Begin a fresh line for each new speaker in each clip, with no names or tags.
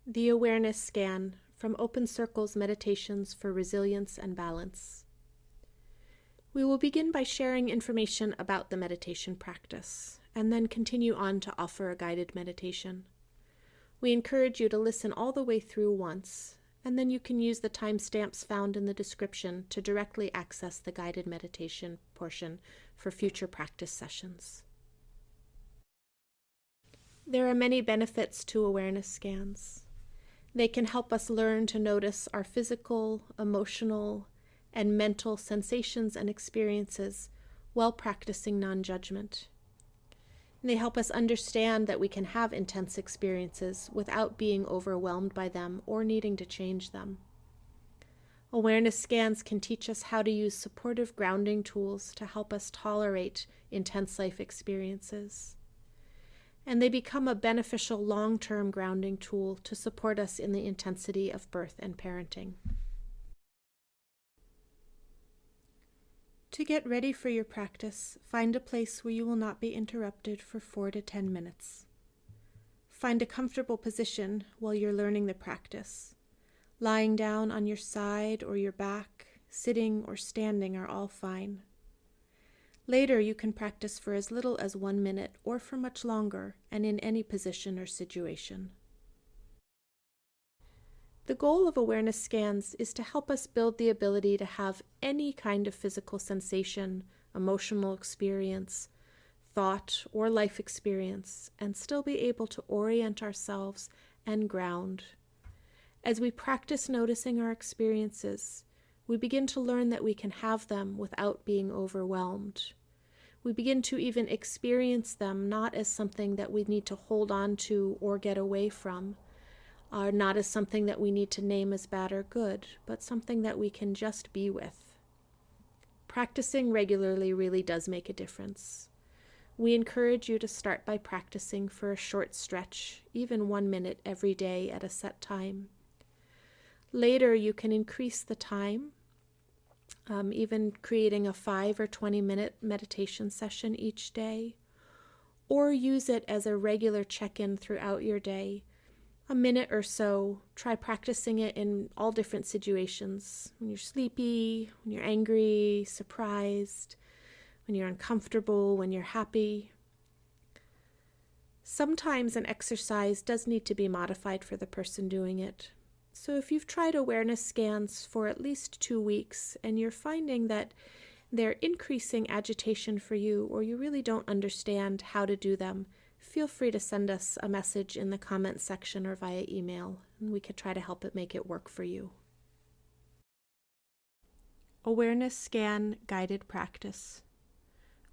The Awareness Scan from Open Circle's Meditations for Resilience and Balance. We will begin by sharing information about the meditation practice, and then continue on to offer a guided meditation. We encourage you to listen all the way through once, and then you can use the timestamps found in the description to directly access the guided meditation portion for future practice sessions. There are many benefits to awareness scans. They can help us learn to notice our physical, emotional, and mental sensations and experiences while practicing non-judgment. They help us understand that we can have intense experiences without being overwhelmed by them or needing to change them. Awareness scans can teach us how to use supportive grounding tools to help us tolerate intense life experiences. And they become a beneficial long-term grounding tool to support us in the intensity of birth and parenting. To get ready for your practice, find a place where you will not be interrupted for 4 to 10 minutes. Find a comfortable position while you're learning the practice. Lying down on your side or your back, sitting or standing are all fine. Later, you can practice for as little as 1 minute or for much longer and in any position or situation. The goal of awareness scans is to help us build the ability to have any kind of physical sensation, emotional experience, thought, or life experience, and still be able to orient ourselves and ground. As we practice noticing our experiences, we begin to learn that we can have them without being overwhelmed. We begin to even experience them not as something that we need to hold on to or get away from, or not as something that we need to name as bad or good, but something that we can just be with. Practicing regularly really does make a difference. We encourage you to start by practicing for a short stretch, even 1 minute every day at a set time. Later, you can increase the time, even creating a 5 or 20-minute meditation session each day, or use it as a regular check-in throughout your day. A minute or so, try practicing it in all different situations. When you're sleepy, when you're angry, surprised, when you're uncomfortable, when you're happy. Sometimes an exercise does need to be modified for the person doing it. So if you've tried awareness scans for at least 2 weeks and you're finding that they're increasing agitation for you, or you really don't understand how to do them, feel free to send us a message in the comment section or via email, and we could try to help make it work for you. Awareness Scan Guided Practice.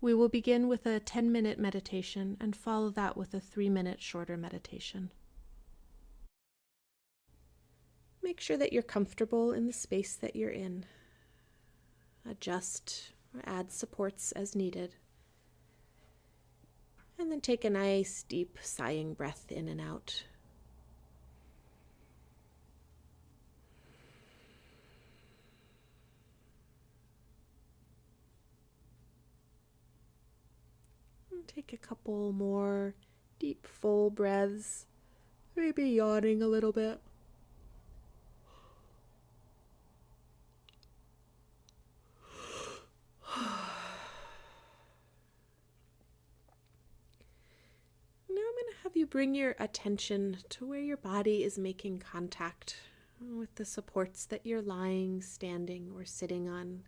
We will begin with a 10-minute meditation and follow that with a 3-minute shorter meditation. Make sure that you're comfortable in the space that you're in. Adjust or add supports as needed. And then take a nice, deep, sighing breath in and out. And take a couple more deep, full breaths, maybe yawning a little bit. Have you bring your attention to where your body is making contact with the supports that you're lying, standing, or sitting on.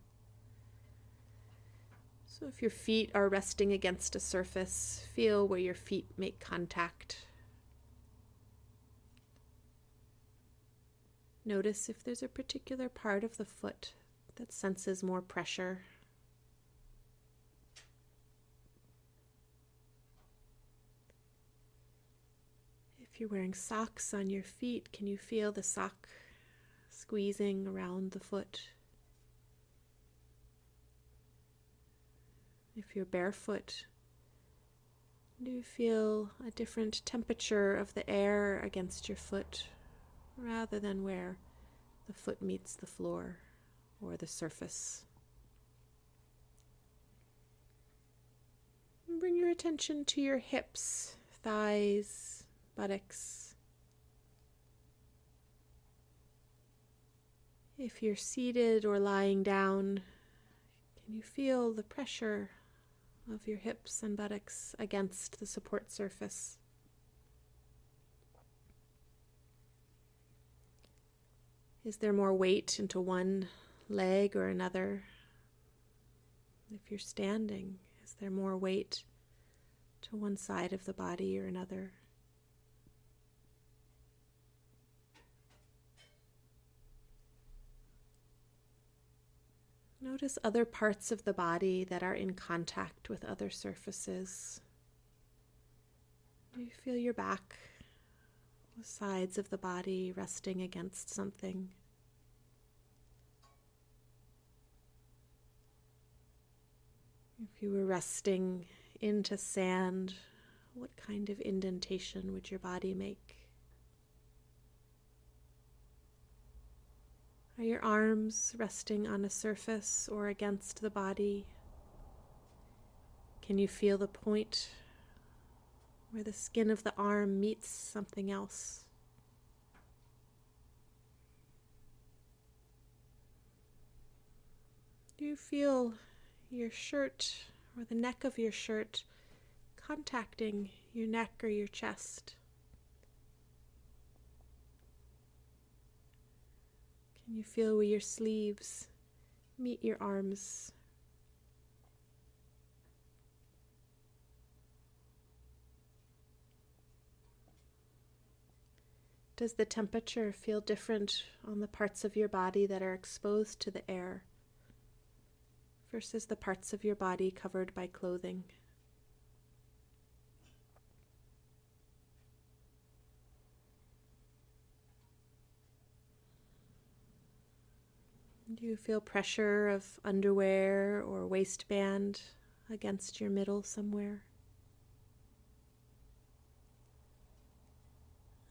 So if your feet are resting against a surface, feel where your feet make contact. Notice if there's a particular part of the foot that senses more pressure. If you're wearing socks on your feet, can you feel the sock squeezing around the foot? If you're barefoot, do you feel a different temperature of the air against your foot rather than where the foot meets the floor or the surface? And bring your attention to your hips, thighs, buttocks. If you're seated or lying down, can you feel the pressure of your hips and buttocks against the support surface? Is there more weight into one leg or another? If you're standing, is there more weight to one side of the body or another? Notice other parts of the body that are in contact with other surfaces. Do you feel your back, the sides of the body resting against something? If you were resting into sand, what kind of indentation would your body make? Are your arms resting on a surface or against the body? Can you feel the point where the skin of the arm meets something else? Do you feel your shirt or the neck of your shirt contacting your neck or your chest? Can you feel where your sleeves meet your arms? Does the temperature feel different on the parts of your body that are exposed to the air versus the parts of your body covered by clothing? Do you feel pressure of underwear or waistband against your middle somewhere?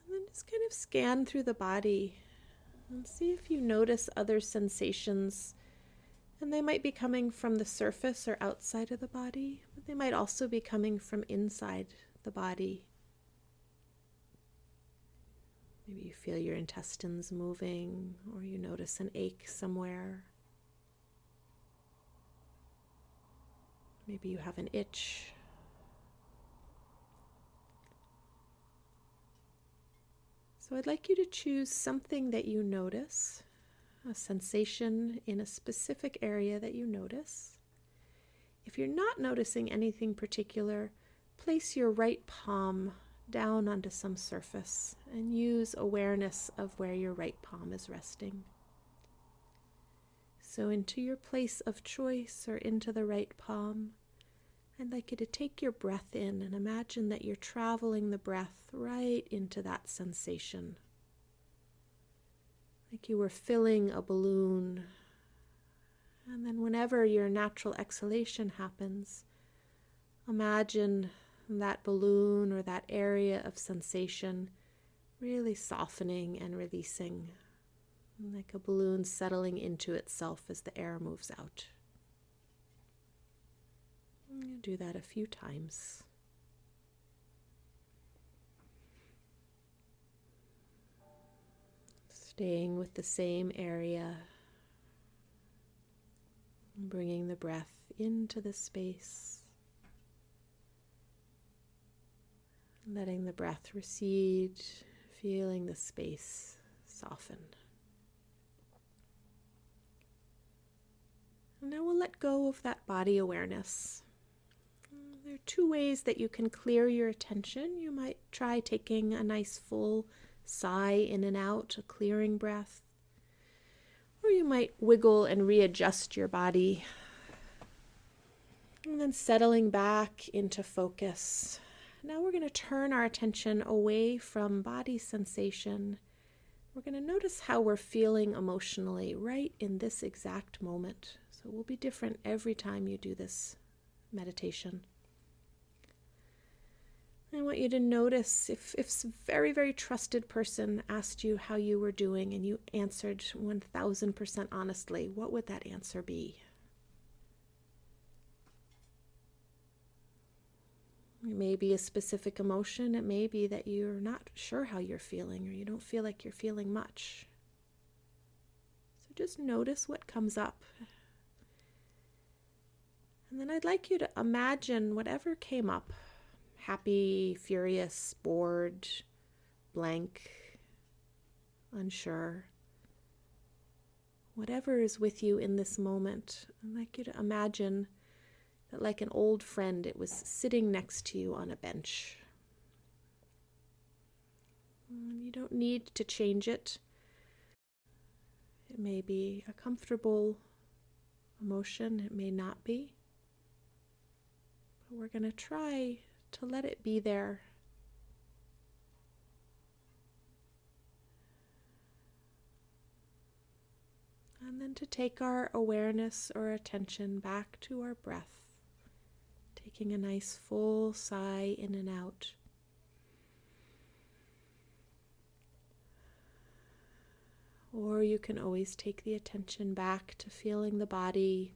And then just kind of scan through the body and see if you notice other sensations. And they might be coming from the surface or outside of the body, but they might also be coming from inside the body. Maybe you feel your intestines moving, or you notice an ache somewhere. Maybe you have an itch. So I'd like you to choose something that you notice, a sensation in a specific area that you notice. If you're not noticing anything particular, place your right palm down onto some surface and use awareness of where your right palm is resting. So into your place of choice or into the right palm, I'd like you to take your breath in and imagine that you're traveling the breath right into that sensation. Like you were filling a balloon. And then whenever your natural exhalation happens, imagine that balloon or that area of sensation really softening and releasing, like a balloon settling into itself as the air moves out. You do that a few times. Staying with the same area, bringing the breath into the space, letting the breath recede, feeling the space soften. And now we'll let go of that body awareness. There are two ways that you can clear your attention. You might try taking a nice full sigh in and out, a clearing breath. Or you might wiggle and readjust your body. And then settling back into focus. Now we're going to turn our attention away from body sensation. We're going to notice how we're feeling emotionally right in this exact moment. So it will be different every time you do this meditation. I want you to notice if a very, very trusted person asked you how you were doing and you answered 1000% honestly, what would that answer be? It may be a specific emotion. It may be that you're not sure how you're feeling or you don't feel like you're feeling much. So just notice what comes up. And then I'd like you to imagine whatever came up. Happy, furious, bored, blank, unsure. Whatever is with you in this moment, I'd like you to imagine that, like an old friend, it was sitting next to you on a bench. You don't need to change it. It may be a comfortable emotion, it may not be. But we're going to try to let it be there. And then to take our awareness or attention back to our breath, taking a nice full sigh in and out. Or you can always take the attention back to feeling the body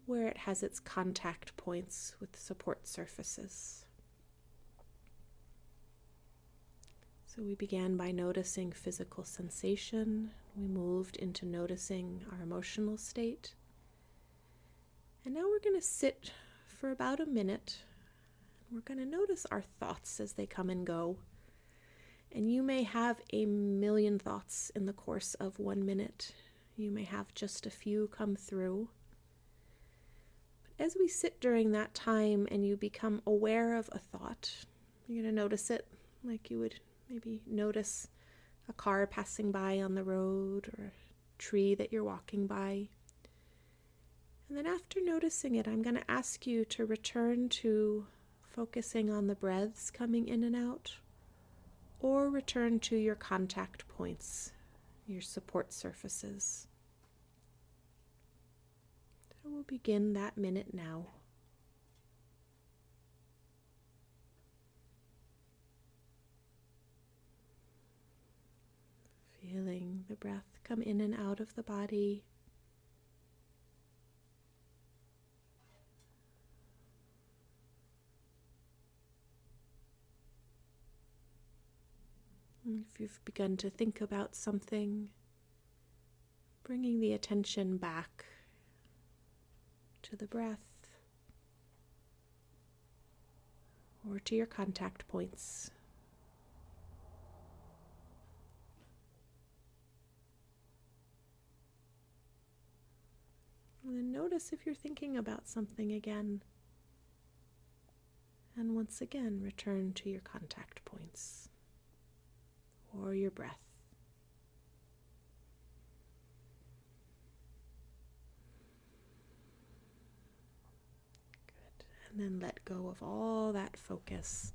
where it has its contact points with support surfaces. So we began by noticing physical sensation. We moved into noticing our emotional state. And now we're going to sit for about a minute. We're going to notice our thoughts as they come and go. And you may have a million thoughts in the course of 1 minute. You may have just a few come through. But as we sit during that time and you become aware of a thought, you're going to notice it like you would maybe notice a car passing by on the road or a tree that you're walking by. And then after noticing it, I'm going to ask you to return to focusing on the breaths coming in and out, or return to your contact points, your support surfaces. So we'll begin that minute now. Feeling the breath come in and out of the body. If you've begun to think about something, bringing the attention back to the breath or to your contact points. And then notice if you're thinking about something again. And once again, return to your contact points or your breath. Good. And then let go of all that focus.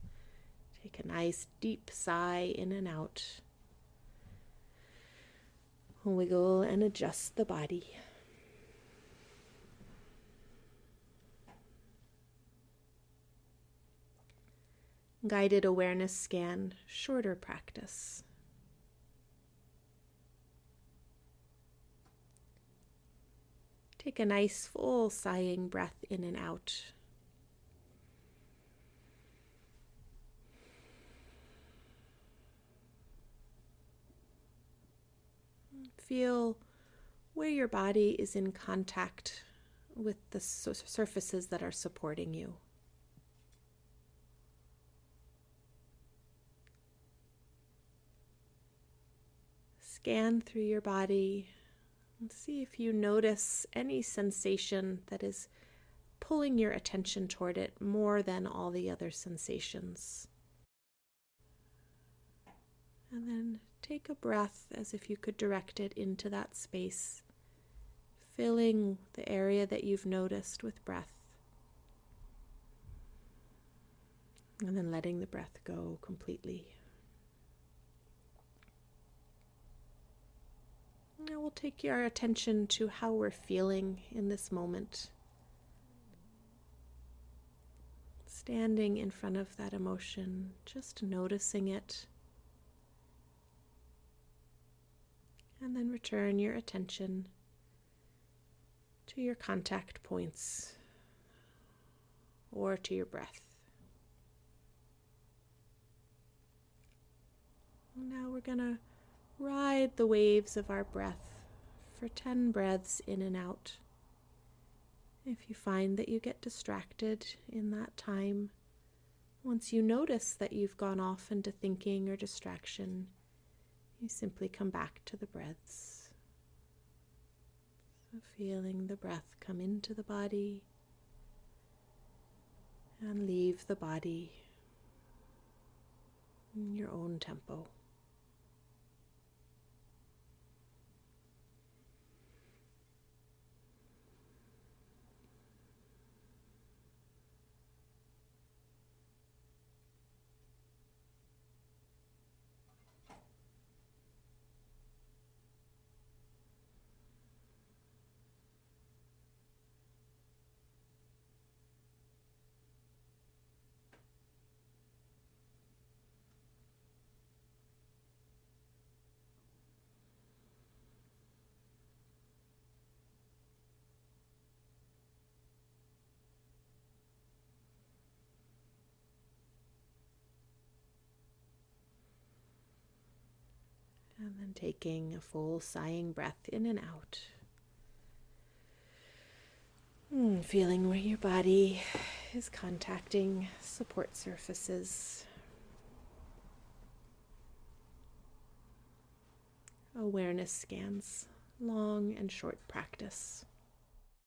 Take a nice deep sigh in and out. Wiggle and adjust the body. Guided awareness scan, shorter practice. Take a nice full sighing breath in and out. Feel where your body is in contact with the surfaces that are supporting you. Scan through your body and see if you notice any sensation that is pulling your attention toward it more than all the other sensations. And then take a breath as if you could direct it into that space, filling the area that you've noticed with breath. And then letting the breath go completely. Now we'll take our attention to how we're feeling in this moment. Standing in front of that emotion, just noticing it. And then return your attention to your contact points or to your breath. Now we're going to ride the waves of our breath, for 10 breaths in and out. If you find that you get distracted in that time, once you notice that you've gone off into thinking or distraction, you simply come back to the breaths. So feeling the breath come into the body and leave the body in your own tempo. And then taking a full sighing breath in and out. Feeling where your body is contacting support surfaces. Awareness scans, long and short practice.